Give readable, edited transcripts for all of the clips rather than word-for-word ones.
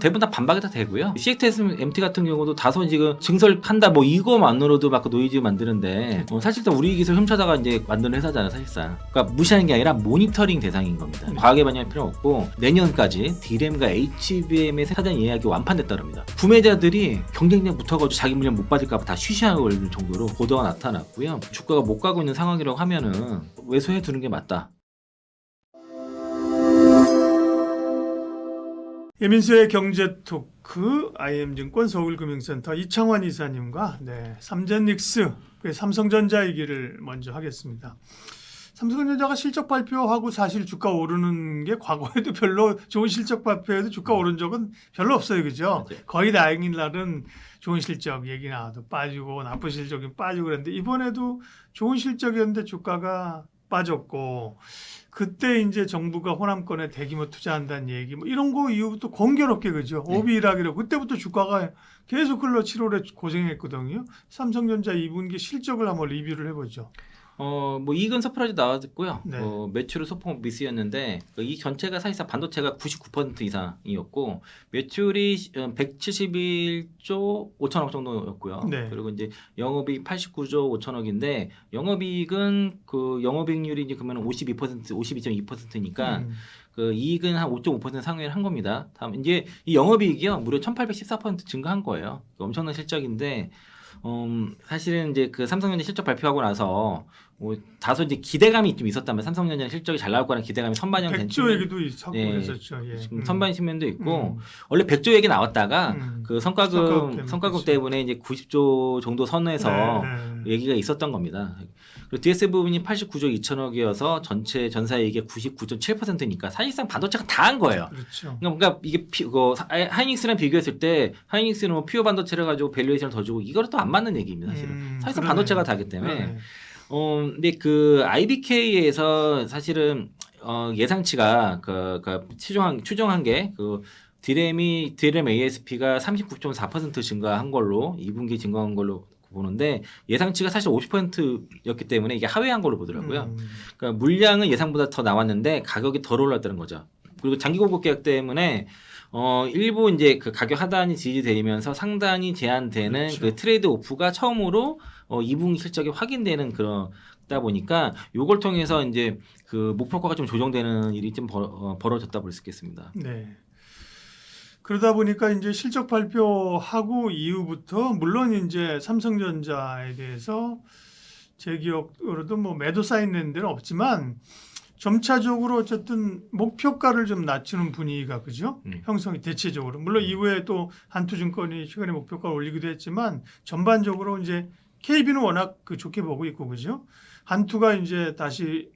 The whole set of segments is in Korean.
대부분 다 반박이 다 되고요. CXMT 같은 경우도 다소 지금 증설한다 뭐 이거만으로도 막 노이즈 만드는데 사실상 우리 기술 훔쳐다가 이제 만드는 회사잖아요 사실상. 그러니까 무시하는 게 아니라 모니터링 대상인 겁니다. 과하게 반영할 필요는 없고 내년까지 D램과 HBM의 사전 예약이 완판됐다 그럽니다. 구매자들이 경쟁력 붙어가지고 자기 물량 못 받을까 봐 다 쉬쉬하고 있는 정도로 보도가 나타났고요. 주가가 못 가고 있는 상황이라고 하면은 외소해 두는 게 맞다. 예민수의 경제토크 IM증권 서울금융센터 이창환 이사님과 삼젠닉스 삼성전자 얘기를 먼저 하겠습니다. 삼성전자가 실적 발표하고 사실 주가 오르는 게 과거에도 별로 좋은 실적 발표에도 주가 오른 적은 별로 없어요. 그죠? 맞아요. 거의 다행인 날은 좋은 실적 얘기 나와도 빠지고 나쁜 실적이 빠지고 그랬는데 이번에도 좋은 실적이었는데 주가가 빠졌고 그때 이제 정부가 호남권에 대규모 투자한다는 얘기 뭐 이런 거 이후부터 공교롭게 그죠? 오비락이라고 그때부터 주가가 계속 흘러 7월에 고생했거든요. 삼성전자 2분기 실적을 한번 리뷰를 해보죠. 뭐 이익은 서프라이즈 나왔고요. 네. 매출은 소폭 미스였는데 이 전체가 사실상 반도체가 99% 이상이었고 매출이 171조 5천억 정도였고요. 네. 그리고 이제 영업이익 89조 5천억인데 영업이익은 그 영업이익률이 이제 그러면 52% 52.2%니까 그 이익은 한 5.5% 상회를 한 겁니다. 다음 이제 이 영업이익이요 무려 1,814% 증가한 거예요. 엄청난 실적인데. 사실은 이제 그 삼성전자 실적 발표하고 나서 다소 이제 기대감이 좀 있었다면 삼성전자 실적이 잘 나올 거라는 기대감이 선반영 된 100조 얘기도 있었고 그랬었죠. 지금 선반 측면도 있고 원래 100조 얘기 나왔다가 그 성과급 때문에 이제 90조 정도 선에서 얘기가 있었던 겁니다. 그리고 DS 부분이 89조 2천억이어서 전체 전사이익의 99.7%니까 사실상 반도체가 다 한 거예요. 그렇죠. 그러니까 이게 하이닉스랑 비교했을 때 하이닉스는 뭐 퓨어 반도체를 가지고 밸류에이션을 더 주고 이거는 또 안 맞는 얘기입니다. 사실은 사실상 반도체가 다기 때문에. 근데 그 IBK에서 사실은 예상치가 추정한 게 그 드램 ASP가 39.4% 증가한 걸로 2분기 증가한 걸로 보는데 예상치가 사실 50%였기 때문에 이게 하회한 걸로 보더라고요. 그러니까 물량은 예상보다 더 나왔는데 가격이 덜 올랐다는 거죠. 그리고 장기 공급 계약 때문에 일부 이제 그 가격 하단이 지지되면서 상단이 제한되는 그렇죠. 그 트레이드 오프가 처음으로 2분기 실적이 확인되는 그러다 보니까 요걸 통해서 이제 그 목표가가 좀 조정되는 일이 좀 벌어졌다 볼 수 있겠습니다. 네. 그러다 보니까 이제 실적 발표하고 이후부터 물론 이제 삼성전자에 대해서 제 기억으로도 뭐 매도 쌓이는 데는 없지만 점차적으로 어쨌든 목표가를 좀 낮추는 분위기가 그죠? 형성이 대체적으로 물론 이후에 또 한투증권이 최근에 목표가를 올리기도 했지만 전반적으로 이제 KB는 워낙 좋게 보고 있고 그죠? 한투가 이제 다시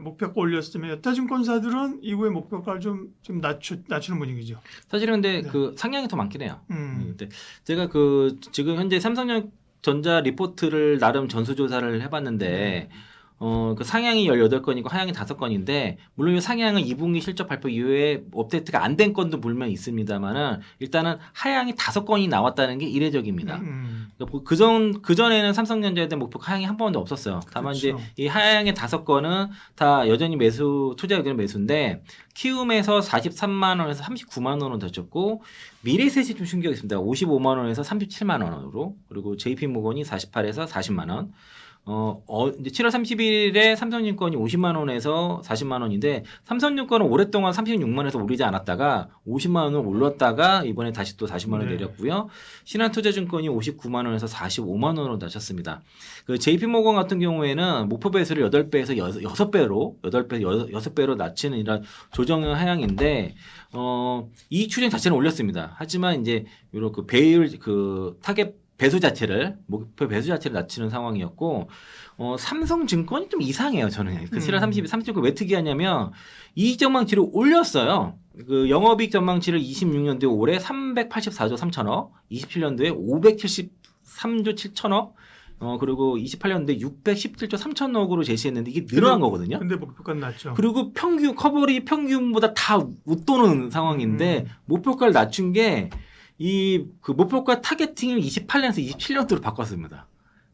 목표가 올렸으면 여타 증권사들은 이후에 목표가를 좀 낮추는 분위기죠. 사실은 근데 네. 그 상향이 더 많긴 해요. 근데 제가 그 지금 현재 삼성전자 리포트를 나름 전수조사를 해봤는데 그 상향이 18건이고 하향이 5건인데 물론 이 상향은 2분기 실적 발표 이후에 업데이트가 안 된 건도 물론 있습니다만은 일단은 하향이 5건이 나왔다는 게 이례적입니다. 그 전에는 삼성전자에 대한 목표가 하향이 한 번도 없었어요. 다만 그렇죠. 이제 이 하향의 5건은 다 여전히 투자 의견 매수인데 키움에서 43만 원에서 39만 원으로 졌고 미래셋이 좀 충격이 있습니다. 55만 원에서 37만 원으로 그리고 JP모건이 48에서 40만 원. 이제 7월 30일에 삼성증권이 50만 원에서 40만 원인데 삼성증권은 오랫동안 36만 원에서 오르지 않았다가 50만 원을 올랐다가 이번에 다시 또 40만 원 내렸고요. 신한투자증권이 59만 원에서 45만 원으로 낮췄습니다. 그 JP모건 같은 경우에는 목표 배수를 8배에서 6배로 낮추는 이런 조정 하향인데 이익 추정 자체는 올렸습니다. 하지만 이제 이런 그 배율 타겟 배수 자체를 목표 배수 자체를 낮추는 상황이었고 삼성증권이 좀 이상해요. 저는 그 7월 30일 삼성증권 왜 특이하냐면 이익 전망치를 올렸어요. 그 영업이익 전망치를 26년도에 올해 384조 3천억, 27년도에 573조 7천억, 그리고 28년도에 617조 3천억으로 제시했는데 이게 늘어난 거거든요. 근데 목표가 낮죠. 그리고 커버리 평균보다 다 웃도는 상황인데 목표가를 낮춘 게 그 목표가 타겟팅을 28년에서 27년도로 바꿨습니다.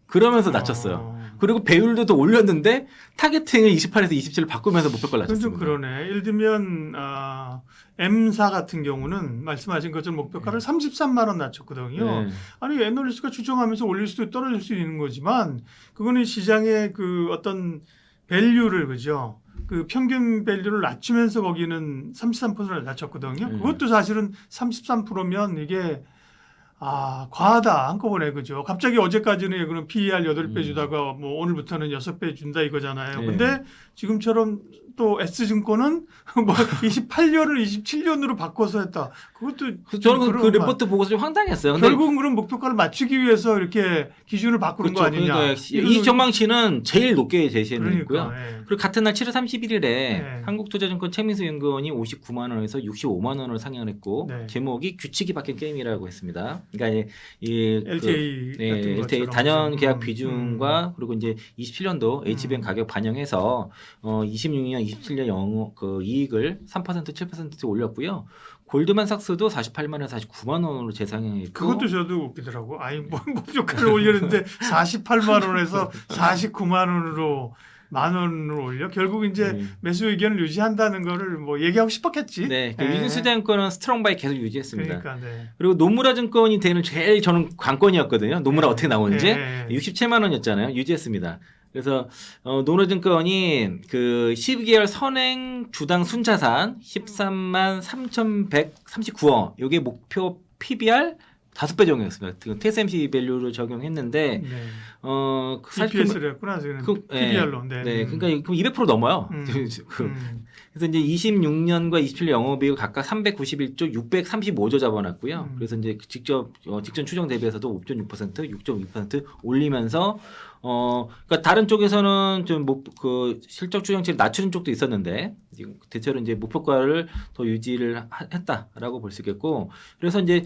그러면서 낮췄어요. 그리고 배율도 더 올렸는데 타겟팅을 28에서 27을 바꾸면서 목표가를 그건 좀 낮췄습니다. 그러네. 예를 들면 M사 같은 경우는 말씀하신 것처럼 목표가를 33만 원 낮췄거든요. 네. 아니 애널리스트가 추정하면서 올릴 수도 떨어질 수 있는 거지만 그거는 시장의 그 어떤 밸류를 그죠? 그 평균 밸류를 낮추면서 거기는 33%를 낮췄거든요. 그것도 사실은 33%면 이게 과하다 한꺼번에 그죠. 갑자기 어제까지는 그럼 PER 8배 주다가 뭐 오늘부터는 6배 준다 이거잖아요. 네. 근데 지금처럼 또 S증권은 뭐 28년을 27년으로 바꿔서 했다. 그것도 저는 그 리포트 보고서 좀 황당했어요. 근데 결국은 그럼 목표가를 맞추기 위해서 이렇게 기준을 바꾸는 거 아니냐. 그러니까 이 전망치는 제일 높게 제시했고요. 그러니까, 예. 그리고 같은 날 7월 31일에 네. 한국투자증권 최민수 연구원이 59만 원에서 65만 원을 상향을 했고 네. 제목이 규칙이 바뀐 게임이라고 했습니다. 그러니까 이 LTA 같은 LTA 것처럼. 단연 계약 비중과 그리고 이제 27년도 HBM 가격 반영해서 26년, 27년 그 이익을 3%, 7% 올렸고요. 골드만삭스도 48만원, 49만 원으로 재상향했고 그것도 저도 웃기더라고. 아니 뭐 목표가를 올렸는데 48만 원에서 49만 원으로 만 원으로 올려. 결국 이제 매수 의견을 유지한다는 거를 뭐 얘기하고 싶었겠지. 네, 유진수증권은 스트롱바이 계속 유지했습니다. 그러니까, 네. 그리고 노무라 증권이 되는 제일 저는 관건이었거든요. 노무라 어떻게 나오는지 67만 원이었잖아요. 유지했습니다. 그래서 노무라 증권이 그 12개월 선행 주당 순자산 13만 3,139원. 이게 목표 PBR 5배 적용했습니다. TSMC 밸류를 적용했는데 네. 사실 BPS를 했구나. PBR로. 네, 그러니까 200% 넘어요. 그래서 이제 26년과 27년 영업이익 각각 391조, 635조 잡아놨고요. 그래서 이제 직전 추정 대비해서도 5.6%, 6.2% 올리면서 그러니까 다른 쪽에서는 좀 그 실적 추정치를 낮추는 쪽도 있었는데 대체로 이제 목표가를 더 유지를 했다라고 볼 수 있겠고, 그래서 이제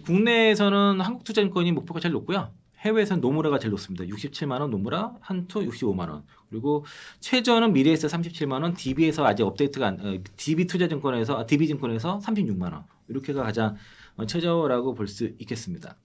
국내에서는 한국투자증권이 목표가 제일 높고요. 해외에서는 노무라가 제일 높습니다. 67만 원 노무라, 한투 65만 원. 그리고 최저는 미래에서 37만 원, DB에서 아직 업데이트가 DB투자증권에서 DB증권에서 36만 원. 이렇게가 가장 최저라고 볼 수 있겠습니다.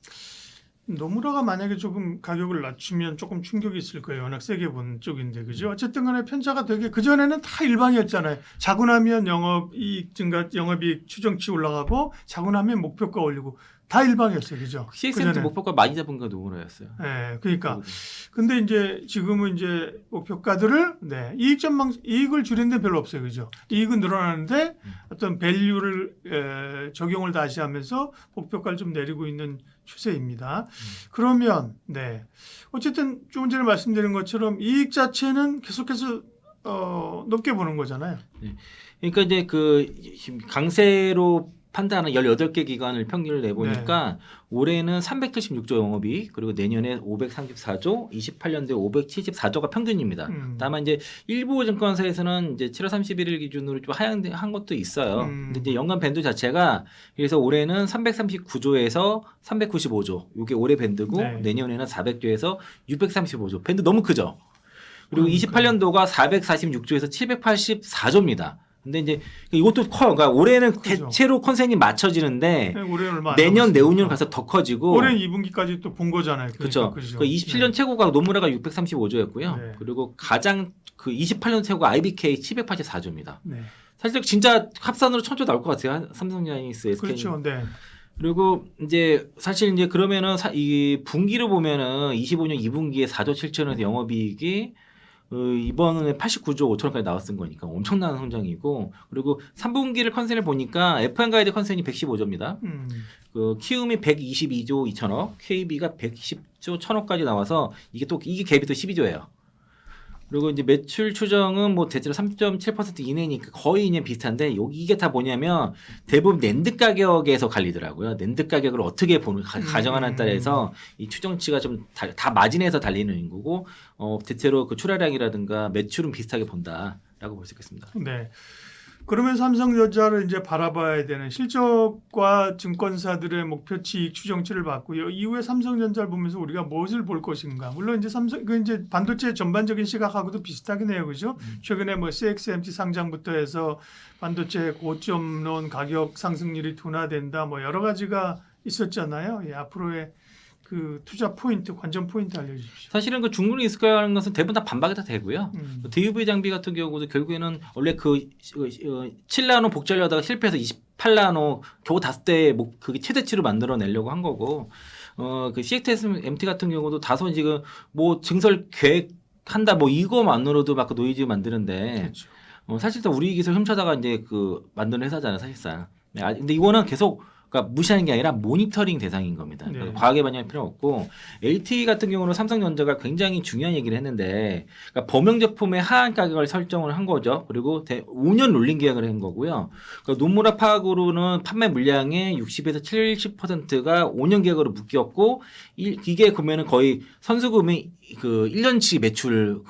노무라가 만약에 조금 가격을 낮추면 조금 충격이 있을 거예요. 워낙 세게 본 쪽인데 그죠? 어쨌든 간에 편차가 되게 그전에는 다 일방이었잖아요. 자고 나면 영업이익 증가, 영업이익 추정치 올라가고 자고 나면 목표가 올리고 다 일방이었어요. 그죠? CXM도 목표가 많이 잡은 거 노무라였어요. 네, 그러니까. 근데 이제 지금은 이제 목표가들을 이익을 줄이는 데 별로 없어요. 그죠? 이익은 늘어나는데 어떤 밸류를 적용을 다시 하면서 목표가를 좀 내리고 있는 추세입니다. 그러면 어쨌든 조금 전에 말씀드린 것처럼 이익 자체는 계속해서 높게 보는 거잖아요. 네. 그러니까 이제 그 강세로 판단하는 18개 기관을 평균을 내보니까 올해는 376조 영업이익, 그리고 내년에 534조, 28년도에 574조가 평균입니다. 다만 이제 일부 증권사에서는 이제 7월 31일 기준으로 좀 하향한 것도 있어요. 근데 이제 연간 밴드 자체가 그래서 올해는 339조에서 395조, 이게 올해 밴드고 내년에는 400조에서 635조. 밴드 너무 크죠. 그리고 28년도가 446조에서 784조입니다. 근데 이제 이것도 커요. 그러니까 올해는 대체로 컨센이 맞춰지는데 내년 내후년 가서 더 커지고 올해는 2분기까지 또 본 거잖아요. 그렇죠. 그 27년 최고가 노무라가 635조였고요. 그리고 가장 그 28년 최고가 IBK 784조입니다. 사실 진짜 합산으로 1000조 나올 것 같아요. 삼성하이닉스, SK. 그렇죠. 그리고 이제 사실 이제 그러면은 이 분기로 보면은 25년 2분기에 4조 7천원에서 영업이익이 이번에 89조 5천원까지 나왔은 거니까 엄청난 성장이고, 그리고 3분기를 컨센을 보니까 FM 가이드 컨센이 115조입니다. 그 키움이 122조 2천억, KB가 110조 1천억까지 나와서 이게 갭이 또 12조예요. 그리고 이제 매출 추정은 뭐 대체로 3.7% 이내니까 거의 그냥 비슷한데 이게 다 뭐냐면 대부분 낸드 가격에서 갈리더라고요. 낸드 가격을 어떻게 가정하느냐에 따라서 이 추정치가 좀 다 마진에서 달리는 거고, 대체로 그 출하량이라든가 매출은 비슷하게 본다라고 볼 수 있겠습니다. 네. 그러면 삼성전자를 이제 바라봐야 되는 실적과 증권사들의 목표치 이익 추정치를 봤고요. 이후에 삼성전자를 보면서 우리가 무엇을 볼 것인가. 물론 이제 이제 반도체 전반적인 시각하고도 비슷하긴 해요, 그죠? 최근에 뭐 CXMT 상장부터 해서 반도체 고점론 가격 상승률이 둔화된다, 뭐 여러 가지가 있었잖아요. 앞으로의 그 투자 포인트, 관전 포인트 알려주십시오. 사실은 그 중국이 있을까 하는 것은 대부분 다 반박이 다 되고요. 음. DUV 장비 같은 경우도 결국에는 원래 그 7나노 복제하려다가 실패해서 28나노 겨우 5대 그게 최대치로 만들어내려고 한 거고, 그 CXS MT 같은 경우도 다소 지금 뭐 증설 계획한다 뭐 이거만으로도 막 그 노이즈 만드는데, 그렇죠. 사실상 우리 기술 훔쳐다가 이제 그 만드는 회사잖아요, 사실상. 근데 이거는 계속 그러니까 무시하는 게 아니라 모니터링 대상인 겁니다. 네. 그러니까 과하게 반영할 필요 없고, LTE 같은 경우는 삼성전자가 굉장히 중요한 얘기를 했는데, 그러니까 범용 제품의 하한 가격을 설정을 한 거죠. 그리고 5년 롤링 계약을 한 거고요. 그러니까 노무라 파악으로는 판매 물량의 60에서 70%가 5년 계약으로 묶였고, 이게 그러면은 거의 선수금의 그 1년치 매출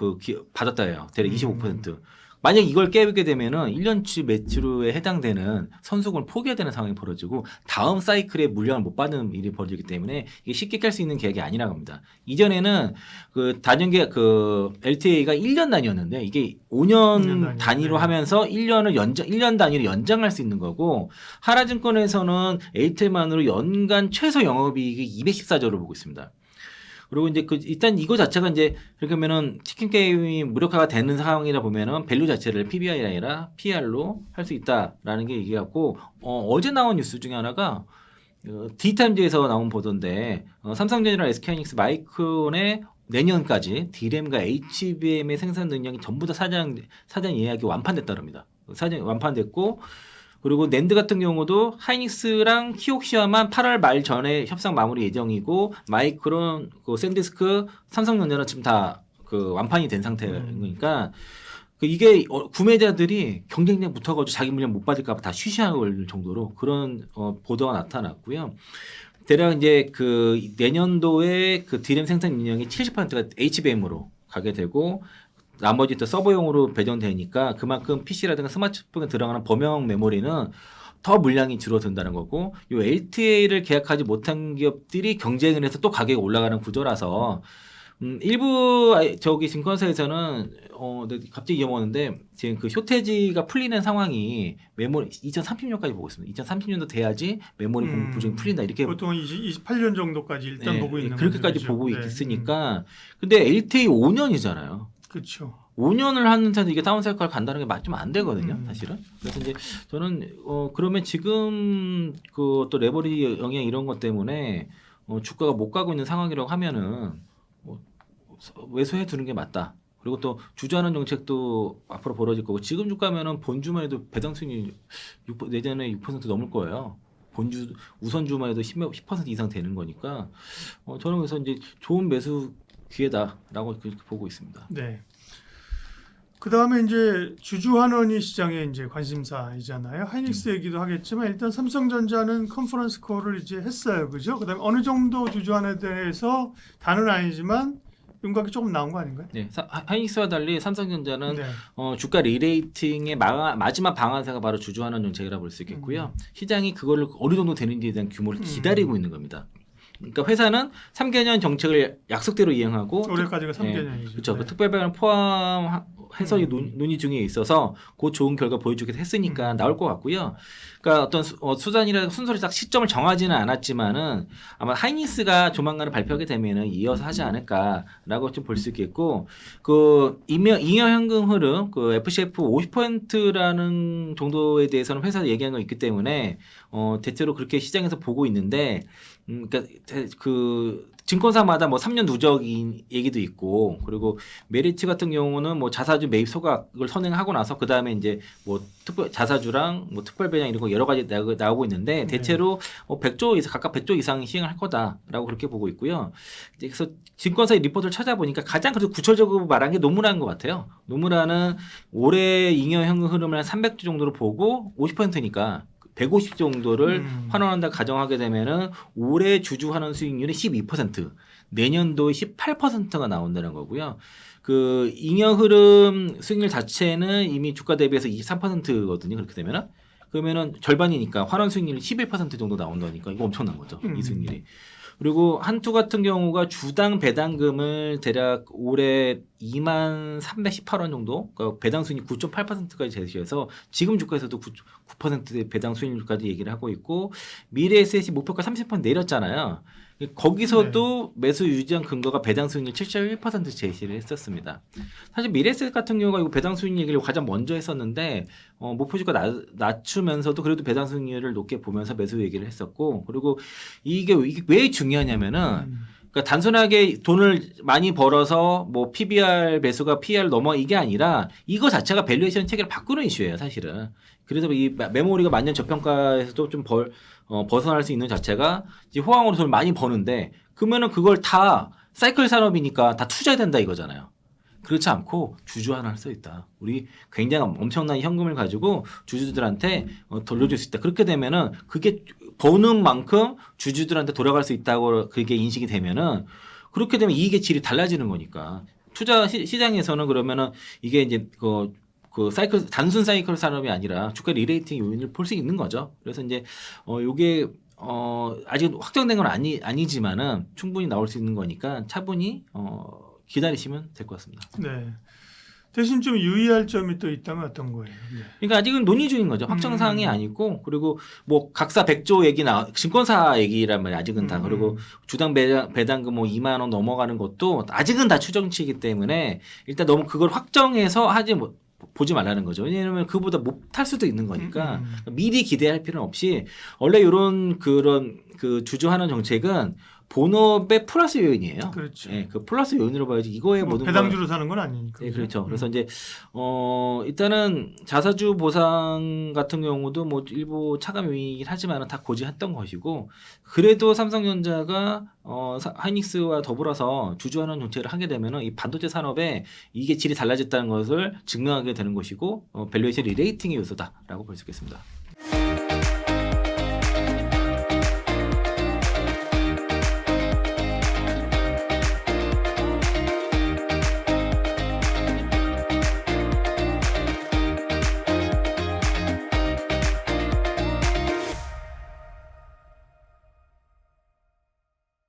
받았다 해요. 대략 25%. 만약 이걸 깨게 되면은 1년치 매출에 해당되는 선수금을 포기해야 되는 상황이 벌어지고 다음 사이클에 물량을 못 받는 일이 벌어지기 때문에 이게 쉽게 깰 수 있는 계약이 아니라고 합니다. 이전에는 그 단연계 그 LTA가 1년 단위였는데 이게 5년 단위로 네. 하면서 1년 단위로 연장할 수 있는 거고, 하나증권에서는 LTA만으로 연간 최소 영업이익이 214조를 보고 있습니다. 그리고 이제 일단 이거 자체가 이제 그렇게 하면은 치킨 게임이 무력화가 되는 상황이라 보면은 밸류 자체를 PBR이 아니라 PR로 할 수 있다라는 게 얘기하고, 어제 나온 뉴스 중에 하나가 D타임즈에서 나온 보도인데, 삼성전자랑 SK하이닉스 마이크론의 내년까지 D램과 HBM의 생산 능력이 전부 다 사전 예약이 완판됐다 그럽니다. 사전 완판됐고, 그리고 낸드 같은 경우도 하이닉스랑 키옥시아만 8월 말 전에 협상 마무리 예정이고, 마이크론, 샌디스크, 삼성전자는 지금 다 그 완판이 된 상태니까 이게 구매자들이 경쟁력 붙어가지고 자기 물량 못 받을까 봐 다 쉬쉬할 정도로 그런 보도가 나타났고요. 대략 이제 그 내년도에 그 D램 생산 능력이 70%가 HBM으로 가게 되고, 나머지 또 서버용으로 배정되니까 그만큼 PC라든가 스마트폰에 들어가는 범용 메모리는 더 물량이 줄어든다는 거고, 이 LTA를 계약하지 못한 기업들이 경쟁을 해서 또 가격이 올라가는 구조라서, 일부 저기 증권사에서는 갑자기 잊어먹었는데 지금 그 쇼테지가 풀리는 상황이 메모리 2030년까지 보고 있습니다. 2030년도 돼야지 메모리 공급 부족이 풀린다 이렇게 보통 28년 정도까지 일단 보고 있는 그렇게까지 거죠. 보고 네. 있으니까. 근데 LTA 5년이잖아요. 그렇죠. 5년을 하는 데서 이게 다운 사이클 간다는 게 좀 안 되거든요, 사실은. 그래서 이제 저는 그러면 지금 그 또 레버리지 영향 이런 것 때문에 주가가 못 가고 있는 상황이라고 하면은 외소해 두는 게 맞다. 그리고 또 주저하는 정책도 앞으로 벌어질 거고, 지금 주가면은 본주만 해도 배당 수익이 내년에 6% 넘을 거예요. 본주 우선주만 해도 10% 이상 되는 거니까 저는 그래서 이제 좋은 매수 기회다라고 그렇게 보고 있습니다. 네. 그 다음에 이제 주주환원이 시장의 이제 관심사이잖아요. 하이닉스 얘기도 하겠지만 일단 삼성전자는 컨퍼런스 콜을 이제 했어요, 그죠? 그다음에 어느 정도 주주환원에 대해서 다는 아니지만 윤곽이 조금 나온 거 아닌가요? 네, 하이닉스와 달리 삼성전자는 네. 주가 리레이팅의 마지막 방안사가 바로 주주환원 정책이라고 볼 수 있겠고요. 시장이 그거를 어느 정도 되는지에 대한 규모를 기다리고 있는 겁니다. 그러니까 회사는 3개년 정책을 약속대로 이행하고, 올해까지가 3개년이죠. 그렇죠. 네. 그 특별배당 포함해서 논의 중에 있어서 그 좋은 결과 보여주기도 했으니까 나올 것 같고요. 그러니까 어떤 수단이나 순서를 딱 시점을 정하지는 않았지만은 아마 하이닉스가 조만간에 발표하게 되면은 이어서 하지 않을까라고 좀 볼 수 있겠고, 그 잉여 현금 흐름, 그 FCF 50%라는 정도에 대해서는 회사가 얘기한 거 있기 때문에 대체로 그렇게 시장에서 보고 있는데, 그러니까 그 증권사마다 뭐 3년 누적인 얘기도 있고, 그리고 메리츠 같은 경우는 뭐 자사주 매입 소각을 선행하고 나서 그 다음에 이제 뭐 자사주랑 뭐 특별 배당 이런 거 여러 가지 나오고 있는데, 대체로 100조 이상 각각 100조 이상 시행할 거다라고 그렇게 보고 있고요. 그래서 증권사의 리포트를 찾아보니까 가장 그래도 구체적으로 말한 게 노무라인 것 같아요. 노무라는 올해 잉여 현금 흐름을 한 300조 정도로 보고 50%니까 150 정도를 환원한다 가정하게 되면은 올해 주주 환원 수익률이 12%, 내년도에 18%가 나온다는 거고요. 그 잉여 흐름 수익률 자체는 이미 주가 대비해서 23%거든요. 그렇게 되면은 그러면은 절반이니까 환원 수익률이 11% 정도 나온다니까 이거 엄청난 거죠. 이 수익률이. 그리고 한투 같은 경우가 주당 배당금을 대략 올해 2318원 정도, 그러니까 배당 수익률 9.8%까지 제시해서 지금 주가에서도 9%의 배당 수익률까지 얘기를 하고 있고, 미래 에셋이 목표가 30% 내렸잖아요. 거기서도 매수 유지한 근거가 배당 수익률 7.1% 제시를 했었습니다. 사실 미래에셋 같은 경우가 이거 배당 수익률 얘기를 가장 먼저 했었는데 목표주가 낮추면서도 그래도 배당 수익률을 높게 보면서 매수 얘기를 했었고, 그리고 이게 왜 중요하냐면은 그러니까 단순하게 돈을 많이 벌어서 뭐 PBR 매수가 PER 넘어 이게 아니라 이거 자체가 밸류에이션 체계를 바꾸는 이슈예요, 사실은. 그래서 이 메모리가 만년 저평가에서도 좀 벗어날 수 있는 자체가 이제 호황으로 돈을 많이 버는데, 그러면은 그걸 다 사이클 산업이니까 다 투자해야 된다 이거잖아요. 그렇지 않고 주주 하나 할 수 있다. 우리 굉장히 엄청난 현금을 가지고 주주들한테 돌려줄 수 있다. 그렇게 되면은 그게 버는 만큼 주주들한테 돌아갈 수 있다고 그게 인식이 되면은, 그렇게 되면 이익의 질이 달라지는 거니까. 투자 시장에서는 그러면은 이게 이제 그 사이클, 단순 사이클 산업이 아니라 주가 리레이팅 요인을 볼 수 있는 거죠. 그래서 이제 요게 아직 확정된 건 아니지만은 충분히 나올 수 있는 거니까 차분히 기다리시면 될 것 같습니다. 네. 대신 좀 유의할 점이 또 있다면 어떤 거예요? 네. 그러니까 아직은 논의 중인 거죠. 확정 사항이 아니고, 그리고 뭐 각사 100조 얘기 증권사 얘기란 말이에요. 아직은 다. 그리고 주당 배당금 뭐 2만 원 넘어가는 것도 아직은 다 추정치이기 때문에 일단 너무 그걸 확정해서 보지 말라는 거죠. 왜냐하면 그보다 못할 수도 있는 거니까 미리 기대할 필요는 없이, 원래 이런 그런 그 주주하는 정책은 본업의 플러스 요인이에요. 그렇죠. 예, 그 플러스 요인으로 봐야지 이거에 모든 배당주로 사는 건 아니니까. 네, 그렇죠. 그래서 이제 일단은 자사주 보상 같은 경우도 뭐 일부 차감 요인이긴 하지만은 다 고지했던 것이고, 그래도 삼성전자가 하이닉스와 더불어서 주주하는 정책을 하게 되면은 이 반도체 산업에 이게 질이 달라졌다는 것을 증명하게 되는 것이고, 밸류에이션 리레이팅의 요소다라고 볼 수 있겠습니다.